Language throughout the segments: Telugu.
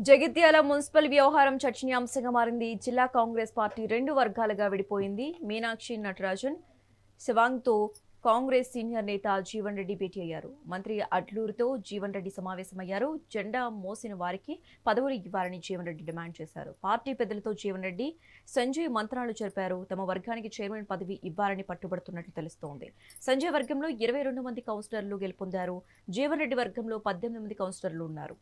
జగిత్యాల మున్సిపల్ వ్యవహారం చర్చనీయాంశంగా మారింది. జిల్లా కాంగ్రెస్ పార్టీ రెండు వర్గాలుగా విడిపోయింది. మీనాక్షి నటరాజన్ శివాంగ్తో కాంగ్రెస్ సీనియర్ నేత జీవన్ రెడ్డి భేటీ అయ్యారు. మంత్రి అడ్లూరుతో జీవన్ రెడ్డి సమావేశమయ్యారు. జెండా మోసిన వారికి పదవులు ఇవ్వాలని జీవన్ రెడ్డి డిమాండ్ చేశారు. పార్టీ పెద్దలతో జీవన్ రెడ్డి, సంజయ్ మంత్రాలు జరిపారు. తమ వర్గానికి చైర్మన్ పదవి ఇవ్వాలని పట్టుబడుతున్నట్లు తెలుస్తోంది. సంజయ్ వర్గంలో 22 మంది కౌన్సిలర్లు గెలుపొందారు. జీవన్ రెడ్డి వర్గంలో 18 మంది కౌన్సిలర్లు ఉన్నారు.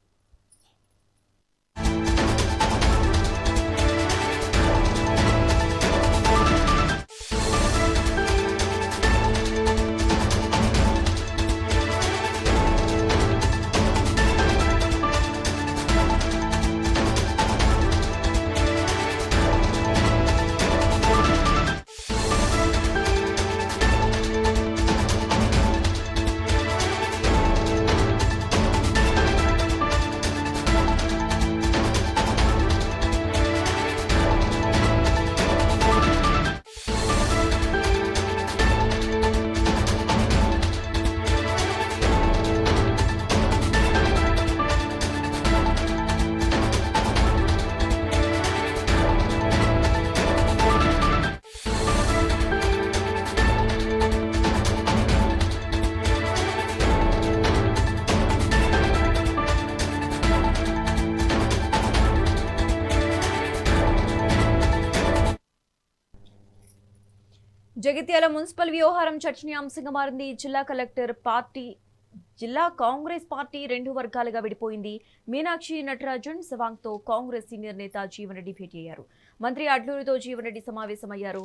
జగిత్యాల మున్సిపల్ వ్యవహారం చర్చనీయాంశంగా మారింది. జిల్లా కాంగ్రెస్ పార్టీ రెండు వర్గాలుగా విడిపోయింది. మీనాక్షి నటరాజన్ శివాంగ్తో కాంగ్రెస్ సీనియర్ నేత జీవన్ రెడ్డి భేటీ అయ్యారు. మంత్రి అడ్లూరుతో జీవన్ రెడ్డి సమావేశమయ్యారు.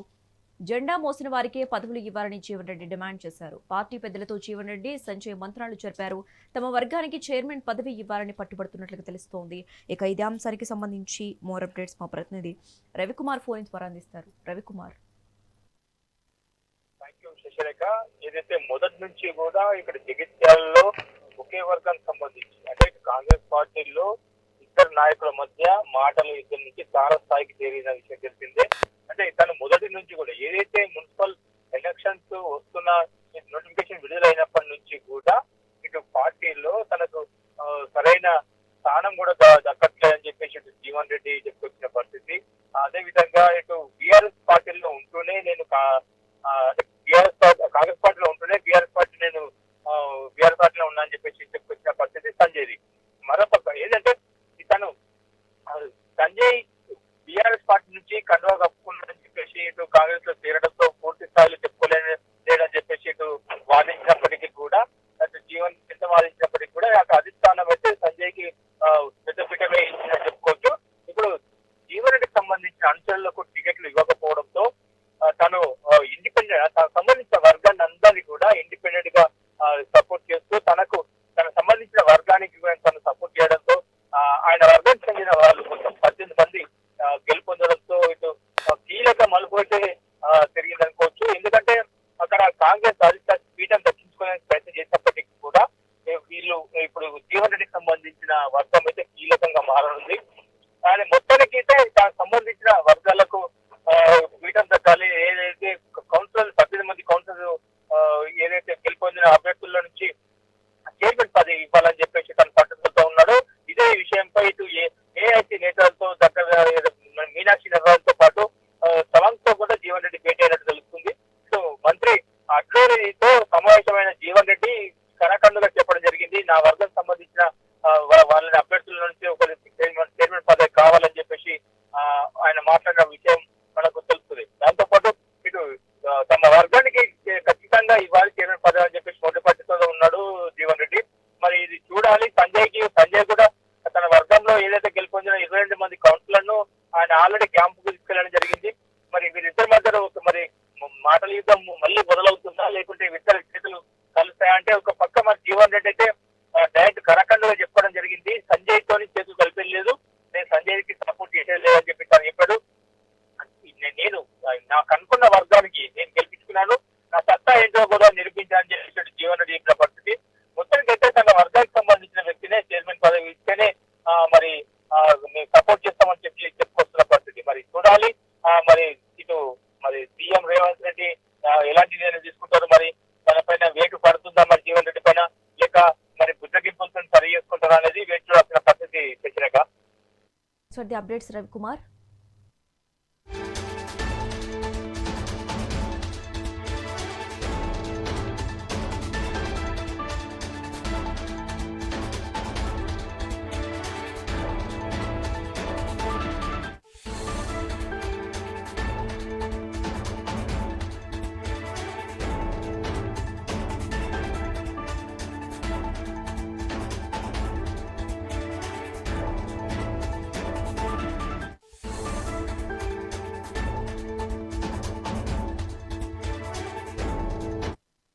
జెండా మోసిన వారికే పదవులు ఇవ్వాలని జీవన్ రెడ్డి డిమాండ్ చేశారు. పార్టీ పెద్దలతో జీవన్ రెడ్డి, సంజయ్ మంత్రాలు జరిపారు. తమ వర్గానికి చైర్మన్ పదవి ఇవ్వాలని పట్టుబడుతున్నట్లుగా తెలుస్తోంది. ఇక ఇదే అంశానికి సంబంధించి మోర్ అప్డేట్స్ మా ప్రతినిధి రవికుమార్ ఫోన్ ద్వారా అందిస్తారు. రవికుమార్. శశిరేఖ, ఏదైతే మొదటి నుంచి కూడా ఇక్కడ జగిత్యాలలో ఒకే వర్గానికి సంబంధించి అంటే కాంగ్రెస్ పార్టీలో ఇద్దరు నాయకుల మధ్య మాటలు ఇద్దరి నుంచి తార స్థాయికి చేరిన విషయం తెలిసిందే. అంటే తను మొదటి నుంచి కూడా ఏదైతే మున్సిపల్ ఎలక్షన్స్ వస్తున్న నోటిఫికేషన్ విడుదలైనప్పటి నుంచి కూడా ఇటు పార్టీలో తనకు సరైన స్థానం కూడా దక్కట్లేదని చెప్పేసి ఇటు జీవన్ రెడ్డి చెప్పుకొచ్చిన పరిస్థితి. అదే విధంగా ఇటు బీఆర్ఎస్ పార్టీలో ఉంటూనే నేను కాంగ్రెస్ పార్టీలో ఉంటూనే బీఆర్ఎస్ పార్టీలో ఉన్నా అని చెప్పేసి చెప్పుకొచ్చిన పరిస్థితి సంజయ్ది. మరొక ఏంటంటే తను సంజయ్ బీఆర్ఎస్ పార్టీ నుంచి కండువా కప్పుకున్నాడని చెప్పేసి ఇటు కాంగ్రెస్ లో చేరడంతో పూర్తి స్థాయిలో చెప్పుకోలేదని చెప్పేసి ఇటు వాదించినప్పటికీ కూడా అటు జీవన్ ఎంత వాదించినప్పటికీ కూడా అధిష్టానం అయితే సంజయ్ కి పెద్ద పీఠమే ఇచ్చిందని చెప్పుకోవచ్చు. ఇప్పుడు జీవన్ రెడ్డికి సంబంధించిన అంశాలకు టికెట్లు ఇవ్వకపోవడంతో తను ఇండిపెండెంట్ సంబంధించిన వర్గాన్ని అందరినీ కూడా ఇండిపెండెంట్ గా సపోర్ట్ చేస్తూ తనకు సంబంధించిన వర్గానికి తను సపోర్ట్ చేయడంతో ఆయన వర్గానికి చెందిన వాళ్ళు కొంచెం 18 మంది గెలుపొందడంతో ఇటు కీలక మలుపు అయితే తిరిగిందనుకోవచ్చు. ఎందుకంటే అక్కడ కాంగ్రెస్ అధిష్టాన పీఠం దక్కించుకోవడానికి ప్రయత్నం చేసినప్పటికీ కూడా వీళ్ళు ఇప్పుడు జీవన్ రెడ్డికి సంబంధించిన వర్గం అయితే కీలకంగా మారనుంది. కానీ మొత్తానికి అయితే దానికి సంబంధించిన వర్గాలకు పీఠం దక్కాలి. ఏదైతే కౌన్సిలర్ 18 మంది కౌన్సిలర్ ఏదైతే గెలుపొందిన అభ్యర్థుల నుంచి చైర్మన్ పదవి ఇవ్వాలని చెప్పేసి తను పట్టుదలతో ఉన్నాడు. ఇదే విషయంపై ఇటు ఏఐసీ నేతలతో దగ్గర మీనాక్షి నగరాలతో పాటు సవంగ్తో కూడా జీవన్ రెడ్డి భేటీ అయినట్టు తెలుస్తుంది. సో మంత్రి అడ్లూరితో సమావేశమైన జీవన్ రెడ్డి కనకన్నుగా చెప్పడం జరిగింది. నా వర్గం సంబంధించిన వాళ్ళని అభ్యర్థుల నుంచి ఒక చైర్మన్ పదవి కావాలని చెప్పేసి ఆయన మాట్లాడిన విషయం మనకు తెలుస్తుంది. దాంతో పాటు ఇటు తమ వర్గానికి ఖచ్చితంగా ఇవ్వాలి చైర్మన్ పదవి అని చెప్పేసి మొదటి పద్ధతిలో ఉన్నాడు జీవన్ రెడ్డి. మరి ఇది చూడాలి. సంజయ్ కూడా తన వర్గంలో ఏదైతే గెలుపొందిన 22 మంది కౌన్సిలర్ను ఆయన ఆల్రెడీ క్యాంపుకు తీసుకెళ్లడం జరిగింది. మరి వీరిద్దరి మధ్య మరి మాటల యుద్ధం మళ్ళీ మొదలవుతుందా లేకుంటే ఇద్దరు చేతులు కలుస్తాయంటే ఒక పక్క మరి జీవన్ రెడ్డి అయితే డైరెక్ట్ కరకండుగా చెప్పడం జరిగింది. సంజయ్ తోని చేతులు కలిపేయలేదు, నేను సంజయ్ కి సపోర్ట్ చేసేది లేదని చెప్పి తను చెప్పాడు. నేను నాకు అనుకున్న వర్గానికి నేను గెలిపించుకున్నాను, నా సత్తా ఏంటో కూడా నిరూపించాలని చెప్పి జీవన్ రెడ్డి చెప్పిన పరిస్థితి. మొత్తానికి అయితే తన వర్గానికి సంబంధించిన వ్యక్తినే చైర్మన్ పదవి ఇస్తేనే మరి మేము సపోర్ట్ చేస్తామని చెప్పుకొస్తున్న పరిస్థితి. మరి చూడాలి మరి ఇటు మరి సీఎం రేవంత్ రెడ్డి ఎలాంటి నిర్ణయం తీసుకుంటారు, మరి తన పైన వేటు పడుతుందా మరి జీవన్ రెడ్డి పైన, లేక మరి బుద్ధగింపులతో సరి చేసుకుంటారా అనేది వేచి చూడాల్సిన పరిస్థితి. శశిరేఖ. పూర్తి అప్డేట్స్ రవికుమార్.